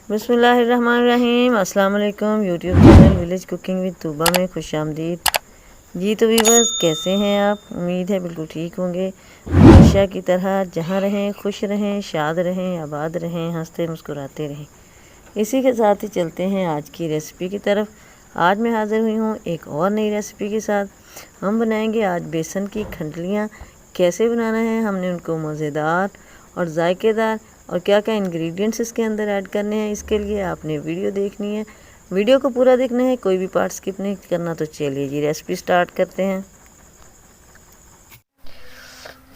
बिस्मिल्लाहिर्रहमानिर्रहीम। अस्सलाम वालेकुम। YouTube channel village cooking with Tooba में खुशामदीद। जी तो व्यूअर्स, कैसे हैं आप? उम्मीद है बिल्कुल ठीक होंगे। हमेशा की तरह जहाँ रहें खुश रहें, शाद रहें, आबाद रहें, हंसते मुस्कुराते रहें। इसी के साथ ही चलते हैं आज की रेसिपी की तरफ। आज मैं हाज़िर हुई हूँ एक और नई रेसिपी के साथ। हम बनाएंगे आज बेसन की खंडलियाँ। कैसे बनाना है, हमने उनको मज़ेदार और जायकेदार और क्या क्या इंग्रेडिएंट्स इसके अंदर ऐड करने हैं, इसके लिए आपने वीडियो देखनी है। वीडियो को पूरा देखना है, कोई भी पार्ट स्किप नहीं करना। तो चलिए जी रेसिपी स्टार्ट करते हैं।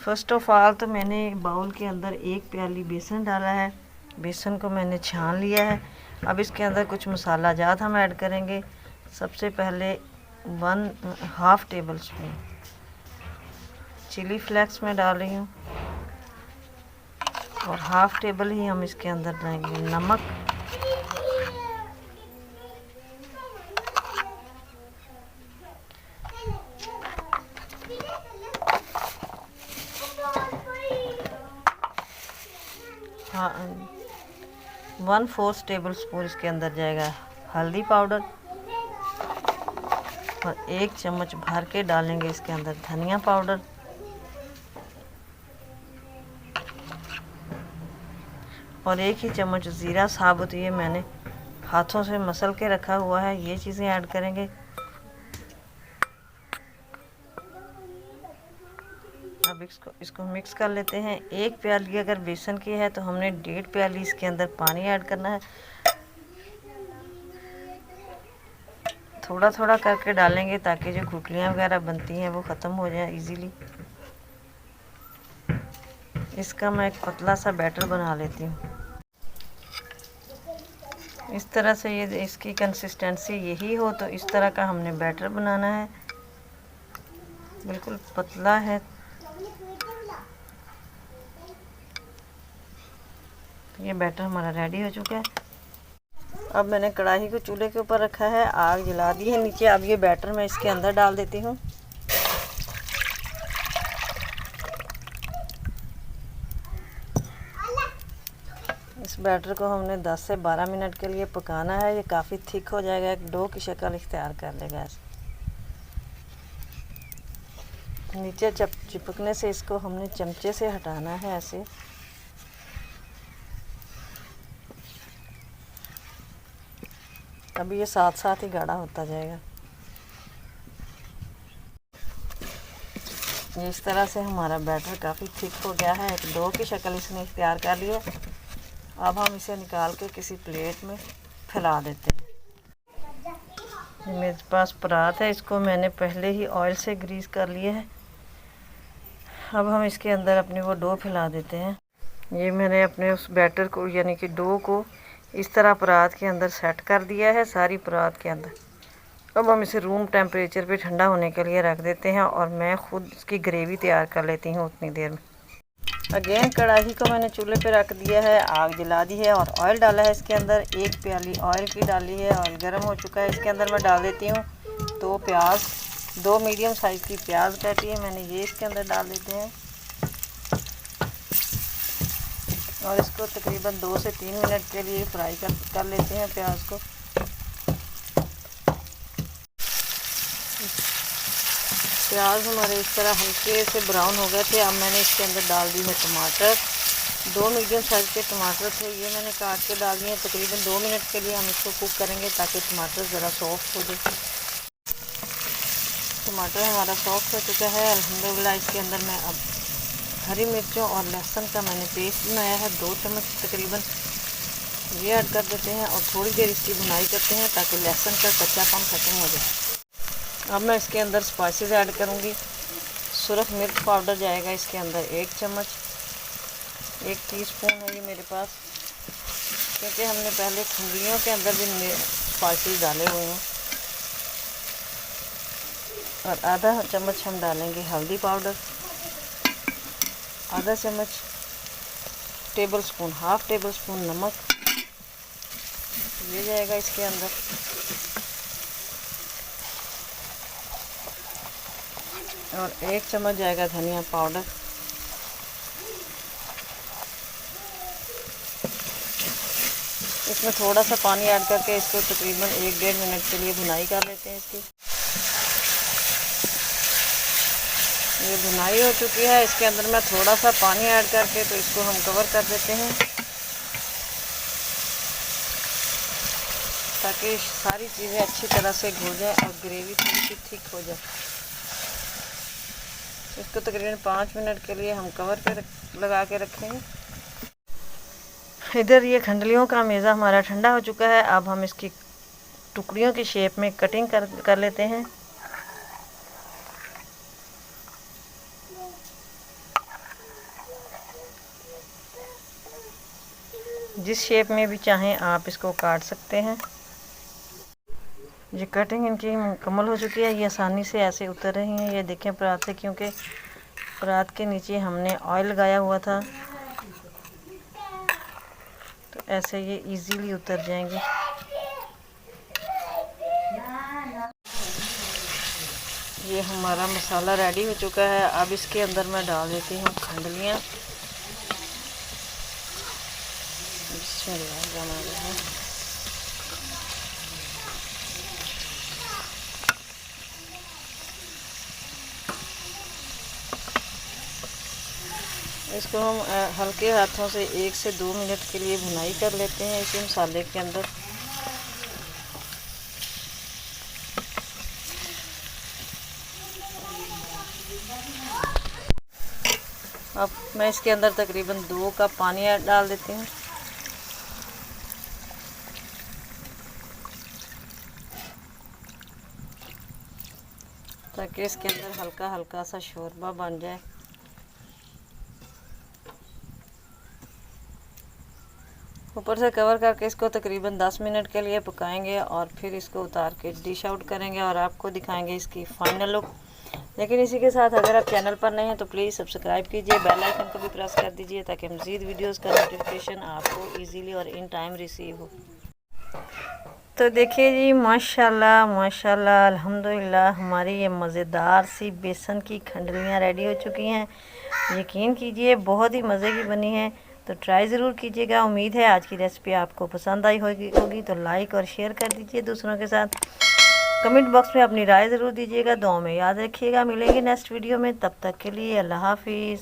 फर्स्ट ऑफ ऑल तो मैंने बाउल के अंदर 1 प्याली बेसन डाला है। बेसन को मैंने छान लिया है। अब इसके अंदर कुछ मसाला जात हम ऐड करेंगे। सबसे पहले 1/2 टेबल स्पून चिली फ्लेक्स में डाल रही हूँ और 1/2 टेबल ही हम इसके अंदर डालेंगे नमक। हाँ, 1/4 टेबल स्पून इसके अंदर जाएगा हल्दी पाउडर और 1 चम्मच भर के डालेंगे इसके अंदर धनिया पाउडर और 1 ही चम्मच ज़ीरा साबुत। ये मैंने हाथों से मसल के रखा हुआ है। ये चीज़ें ऐड करेंगे। अब इसको मिक्स कर लेते हैं। 1 प्याली अगर बेसन की है तो हमने 1.5 प्याली इसके अंदर पानी ऐड करना है। थोड़ा थोड़ा करके डालेंगे ताकि जो गुठलियाँ वगैरह बनती हैं वो ख़त्म हो जाए इजीली। इसका मैं एक पतला सा बैटर बना लेती हूँ। इस तरह से ये इसकी कंसिस्टेंसी यही हो तो इस तरह का हमने बैटर बनाना है। बिल्कुल पतला है। ये बैटर हमारा रेडी हो चुका है। अब मैंने कढ़ाई को चूल्हे के ऊपर रखा है, आग जला दी है नीचे। अब ये बैटर मैं इसके अंदर डाल देती हूँ। इस बैटर को हमने 10 से 12 मिनट के लिए पकाना है। ये काफ़ी थिक हो जाएगा, एक डो की शक्ल इख्तियार कर लेगा। नीचे चिपकने से इसको हमने चमचे से हटाना है ऐसे। अभी ये साथ साथ ही गाढ़ा होता जाएगा। ये इस तरह से हमारा बैटर काफ़ी थिक हो गया है, एक डो की शक्ल इसने इख्तियार कर लिया। अब हम इसे निकाल के किसी प्लेट में फैला देते हैं। मेरे पास परात है, इसको मैंने पहले ही ऑयल से ग्रीस कर लिया है। अब हम इसके अंदर अपनी वो डो फैला देते हैं। ये मैंने अपने उस बैटर को यानी कि डो को इस तरह परात के अंदर सेट कर दिया है, सारी परात के अंदर। अब हम इसे रूम टेम्परेचर पे ठंडा होने के लिए रख देते हैं और मैं खुद इसकी ग्रेवी तैयार कर लेती हूँ उतनी देर में। अगेन कढ़ाई को मैंने चूल्हे पे रख दिया है, आग जला दी है और ऑयल डाला है इसके अंदर। 1 प्याली ऑयल की डाली है, ऑयल गर्म हो चुका है। इसके अंदर मैं डाल देती हूँ 2 प्याज, 2 मीडियम साइज़ की प्याज काटी है मैंने, ये इसके अंदर डाल देते हैं और इसको तकरीबन 2 से 3 मिनट के लिए फ्राई कर लेते हैं प्याज को। प्याज हमारे इस तरह हल्के से ब्राउन हो गए थे। अब मैंने इसके अंदर डाल दी है टमाटर। 2 मीडियम साइज़ के टमाटर थे, ये मैंने काट के डाल दिए हैं। तकरीबन 2 मिनट के लिए हम इसको कुक करेंगे ताकि टमाटर ज़रा सॉफ्ट हो जाए। टमाटर हमारा सॉफ्ट हो चुका है अल्हम्दुलिल्लाह। इसके अंदर मैं अब हरी मिर्चों और लहसुन का मैंने पेस्ट बनाया है 2 चम्मच तकरीबन, ये ऐड कर देते हैं और थोड़ी देर इसकी भुनाई करते हैं ताकि लहसुन का कच्चापन ख़त्म हो जाए। अब मैं इसके अंदर स्पाइसेस ऐड करूँगी। सुरख मिर्च पाउडर जाएगा इसके अंदर 1 चम्मच, 1 टीस्पून है ये मेरे पास, क्योंकि हमने पहले खंडलियों के अंदर भी स्पाइसेस डाले हुए हैं। और आधा चम्मच हम डालेंगे हल्दी पाउडर, आधा चम्मच टेबल स्पून 1/2 टेबल स्पून नमक, ये जाएगा इसके अंदर। और 1 चम्मच जाएगा धनिया पाउडर। इसमें थोड़ा सा पानी ऐड करके इसको तकरीबन 1-1.5 मिनट के लिए भुनाई कर लेते हैं इसकी। ये भुनाई हो चुकी है, इसके अंदर मैं थोड़ा सा पानी ऐड करके तो इसको हम कवर कर देते हैं ताकि सारी चीज़ें अच्छी तरह से घुल जाए और ग्रेवी थोड़ी सी थिक हो जाए। इसको तकरीबन 5 मिनट के लिए हम कवर पे लगा के रखेंगे। इधर ये खंडलियों का मेज़ा हमारा ठंडा हो चुका है। अब हम इसकी टुकड़ियों की शेप में कटिंग कर लेते हैं। जिस शेप में भी चाहें आप इसको काट सकते हैं। ये कटिंग इनकी मुकम्मल हो चुकी है। ये आसानी से ऐसे उतर रही हैं, ये देखें परात से, क्योंकि परात के नीचे हमने ऑयल लगाया हुआ था, तो ऐसे ये इजीली उतर जाएंगे। ये हमारा मसाला रेडी हो चुका है। अब इसके अंदर मैं डाल देती हूँ खंडलियाँ। इसको हम हल्के हाथों से 1 से 2 मिनट के लिए भुनाई कर लेते हैं इसी मसाले के अंदर। अब मैं इसके अंदर तकरीबन 2 कप पानी डाल देती हूँ। ताकि इसके अंदर हल्का हल्का सा शोरबा बन जाए। ऊपर से कवर करके इसको तकरीबन 10 मिनट के लिए पकाएंगे और फिर इसको उतार के डिश आउट करेंगे और आपको दिखाएंगे इसकी फाइनल लुक। लेकिन इसी के साथ अगर आप चैनल पर नए हैं तो प्लीज़ सब्सक्राइब कीजिए, बेल आइकन को भी प्रेस कर दीजिए ताकि मज़ीद वीडियोस का नोटिफिकेशन आपको इजीली और इन टाइम रिसीव हो। तो देखिए जी, माशाल्लाह माशाल्लाह अल्हम्दुलिल्लाह, हमारी ये मज़ेदार सी बेसन की खंडलियाँ रेडी हो चुकी हैं। यकीन कीजिए बहुत ही मज़े की बनी है, तो ट्राई ज़रूर कीजिएगा। उम्मीद है आज की रेसिपी आपको पसंद आई होगी तो लाइक और शेयर कर दीजिए दूसरों के साथ। कमेंट बॉक्स में अपनी राय ज़रूर दीजिएगा। दुआ में याद रखिएगा। मिलेंगे नेक्स्ट वीडियो में, तब तक के लिए अल्लाह हाफिज़।